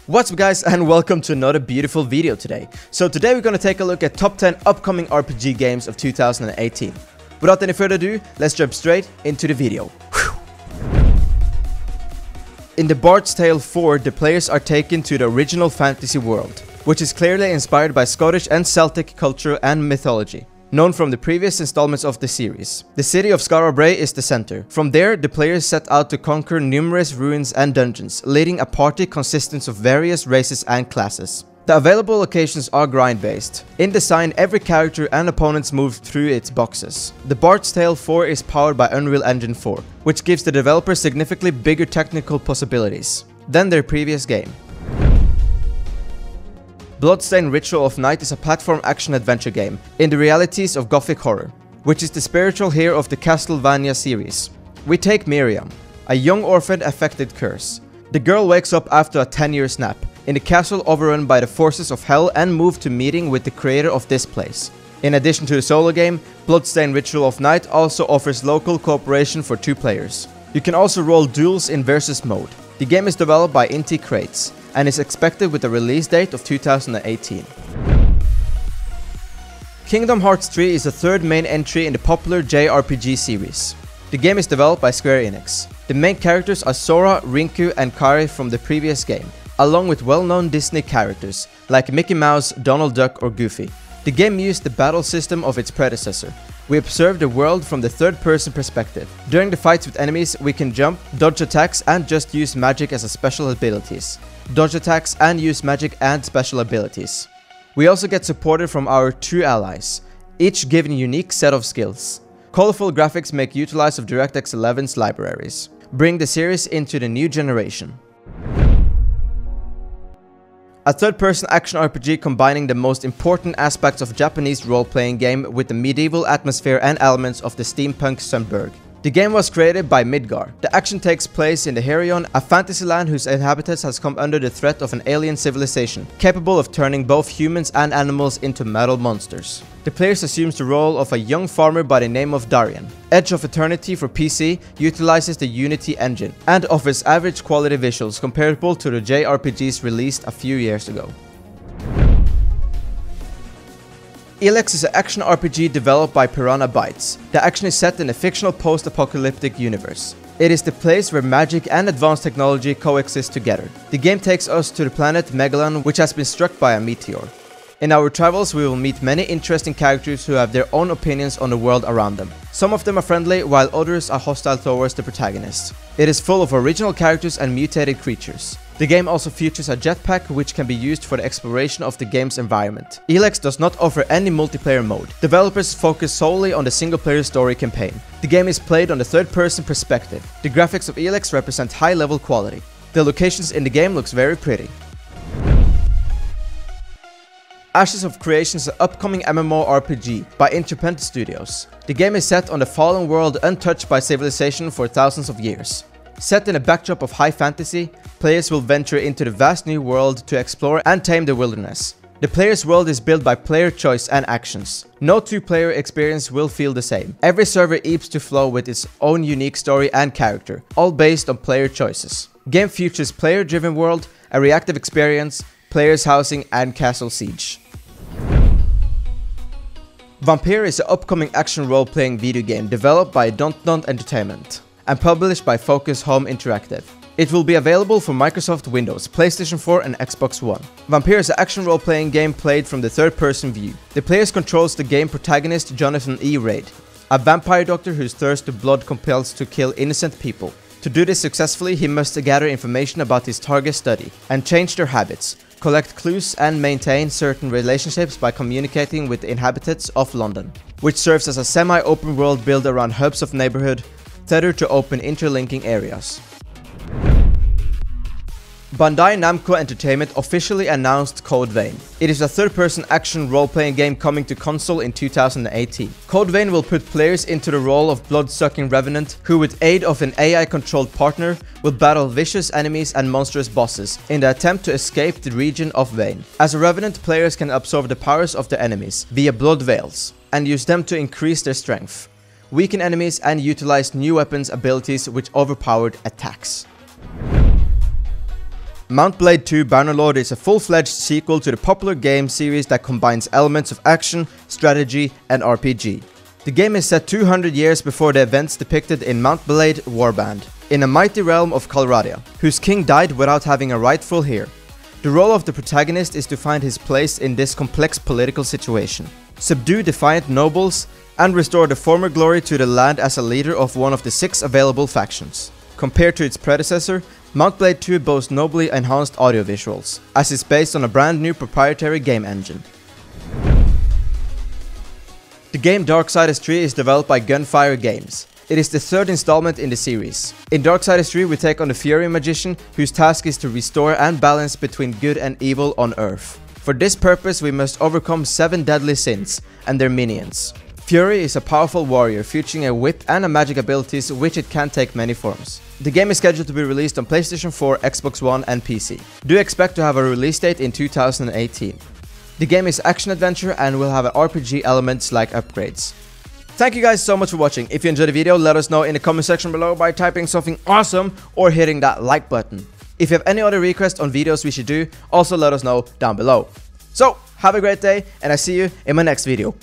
What's up guys, and welcome to another beautiful video today. So today we're gonna take a look at top 10 upcoming RPG games of 2018. Without any further ado, let's jump straight into the video. In the Bard's Tale 4, the players are taken to the original fantasy world, which is clearly inspired by Scottish and Celtic culture and mythology, known from the previous installments of the series. The city of Skara Brae is the center. From there, the players set out to conquer numerous ruins and dungeons, leading a party consisting of various races and classes. The available locations are grind-based. In design, every character and opponents move through its boxes. The Bard's Tale 4 is powered by Unreal Engine 4, which gives the developers significantly bigger technical possibilities than their previous game. BLOODSTAINED Ritual of Night is a platform action-adventure game in the realities of Gothic horror, which is the spiritual hero of the Castlevania series. We take Miriam, a young orphan affected curse. The girl wakes up after a 10-year nap in a castle overrun by the forces of hell and moved to meeting with the creator of this place. In addition to the solo game, BLOODSTAINED Ritual of Night also offers local cooperation for 2 players. You can also roll duels in versus mode. The game is developed by Inti Crates and is expected with a release date of 2018. Kingdom Hearts 3 is the third main entry in the popular JRPG series. The game is developed by Square Enix. The main characters are Sora, Rinku and Kairi from the previous game, along with well-known Disney characters like Mickey Mouse, Donald Duck or Goofy. The game used the battle system of its predecessor. We observe the world from the third-person perspective. During the fights with enemies, we can jump, dodge attacks and just use magic as a special abilities. Dodge attacks and use magic and special abilities. We also get supported from our 2 allies, each given a unique set of skills. Colorful graphics make utilize of DirectX 11's libraries, bring the series into the new generation. A third-person action RPG combining the most important aspects of Japanese role-playing game with the medieval atmosphere and elements of the steampunk Sunburg. The game was created by Midgar. The action takes place in the Herion, a fantasy land whose inhabitants has come under the threat of an alien civilization, capable of turning both humans and animals into metal monsters. The player assumes the role of a young farmer by the name of Darian. Edge of Eternity for PC utilizes the Unity engine and offers average quality visuals comparable to the JRPGs released a few years ago. ELEX is an action RPG developed by Piranha Bytes. The action is set in a fictional post-apocalyptic universe. It is the place where magic and advanced technology coexist together. The game takes us to the planet Megalon, which has been struck by a meteor. In our travels, we will meet many interesting characters who have their own opinions on the world around them. Some of them are friendly, while others are hostile towards the protagonist. It is full of original characters and mutated creatures. The game also features a jetpack which can be used for the exploration of the game's environment. ELEX does not offer any multiplayer mode. Developers focus solely on the single-player story campaign. The game is played on the third-person perspective. The graphics of ELEX represent high-level quality. The locations in the game looks very pretty. Ashes of Creation is an upcoming MMORPG by Interpent Studios. The game is set on the fallen world untouched by civilization for thousands of years. Set in a backdrop of high fantasy, players will venture into the vast new world to explore and tame the wilderness. The player's world is built by player choice and actions. No 2-player experience will feel the same. Every server ebbs to flow with its own unique story and character, all based on player choices. Game features player-driven world, a reactive experience, players housing and castle siege. VAMPYR is an upcoming action role-playing video game developed by Dontnod Entertainment and published by Focus Home Interactive. It will be available for Microsoft Windows, PlayStation 4 and Xbox One. VAMPYR is an action role-playing game played from the third-person view. The player controls the game protagonist Jonathan E. Reid, a vampire doctor whose thirst to blood compels to kill innocent people. To do this successfully, he must gather information about his target study and change their habits, collect clues and maintain certain relationships by communicating with the inhabitants of London, which serves as a semi-open world built around hubs of neighborhood, tethered to open interlinking areas. Bandai Namco Entertainment officially announced Code Vein. It is a third-person action role-playing game coming to console in 2018. Code Vein will put players into the role of blood-sucking revenant who, with aid of an AI-controlled partner, will battle vicious enemies and monstrous bosses in the attempt to escape the region of Vein. As a revenant, players can absorb the powers of their enemies via blood veils and use them to increase their strength, weaken enemies and utilize new weapons abilities which overpowered attacks. Mount Blade 2 Bannerlord is a full-fledged sequel to the popular game series that combines elements of action, strategy, and RPG. The game is set 200 years before the events depicted in Mount Blade Warband, in a mighty realm of Calradia, whose king died without having a rightful heir. The role of the protagonist is to find his place in this complex political situation, subdue defiant nobles, and restore the former glory to the land as a leader of one of the 6 available factions. Compared to its predecessor, Mount Blade 2 boasts nobly enhanced audiovisuals, as it's based on a brand new proprietary game engine. The game Darksiders 3 is developed by Gunfire Games. It is the 3rd installment in the series. In Darksiders 3 we take on the Fury Magician, whose task is to restore and balance between good and evil on Earth. For this purpose we must overcome 7 deadly sins and their minions. Fury is a powerful warrior featuring a whip and a magic abilities which it can take many forms. The game is scheduled to be released on PlayStation 4, Xbox One and PC. Do expect to have a release date in 2018. The game is action-adventure and will have RPG elements like upgrades. Thank you guys so much for watching. If you enjoyed the video, let us know in the comment section below by typing something awesome or hitting that like button. If you have any other requests on videos we should do, also let us know down below. So, have a great day and I see you in my next video.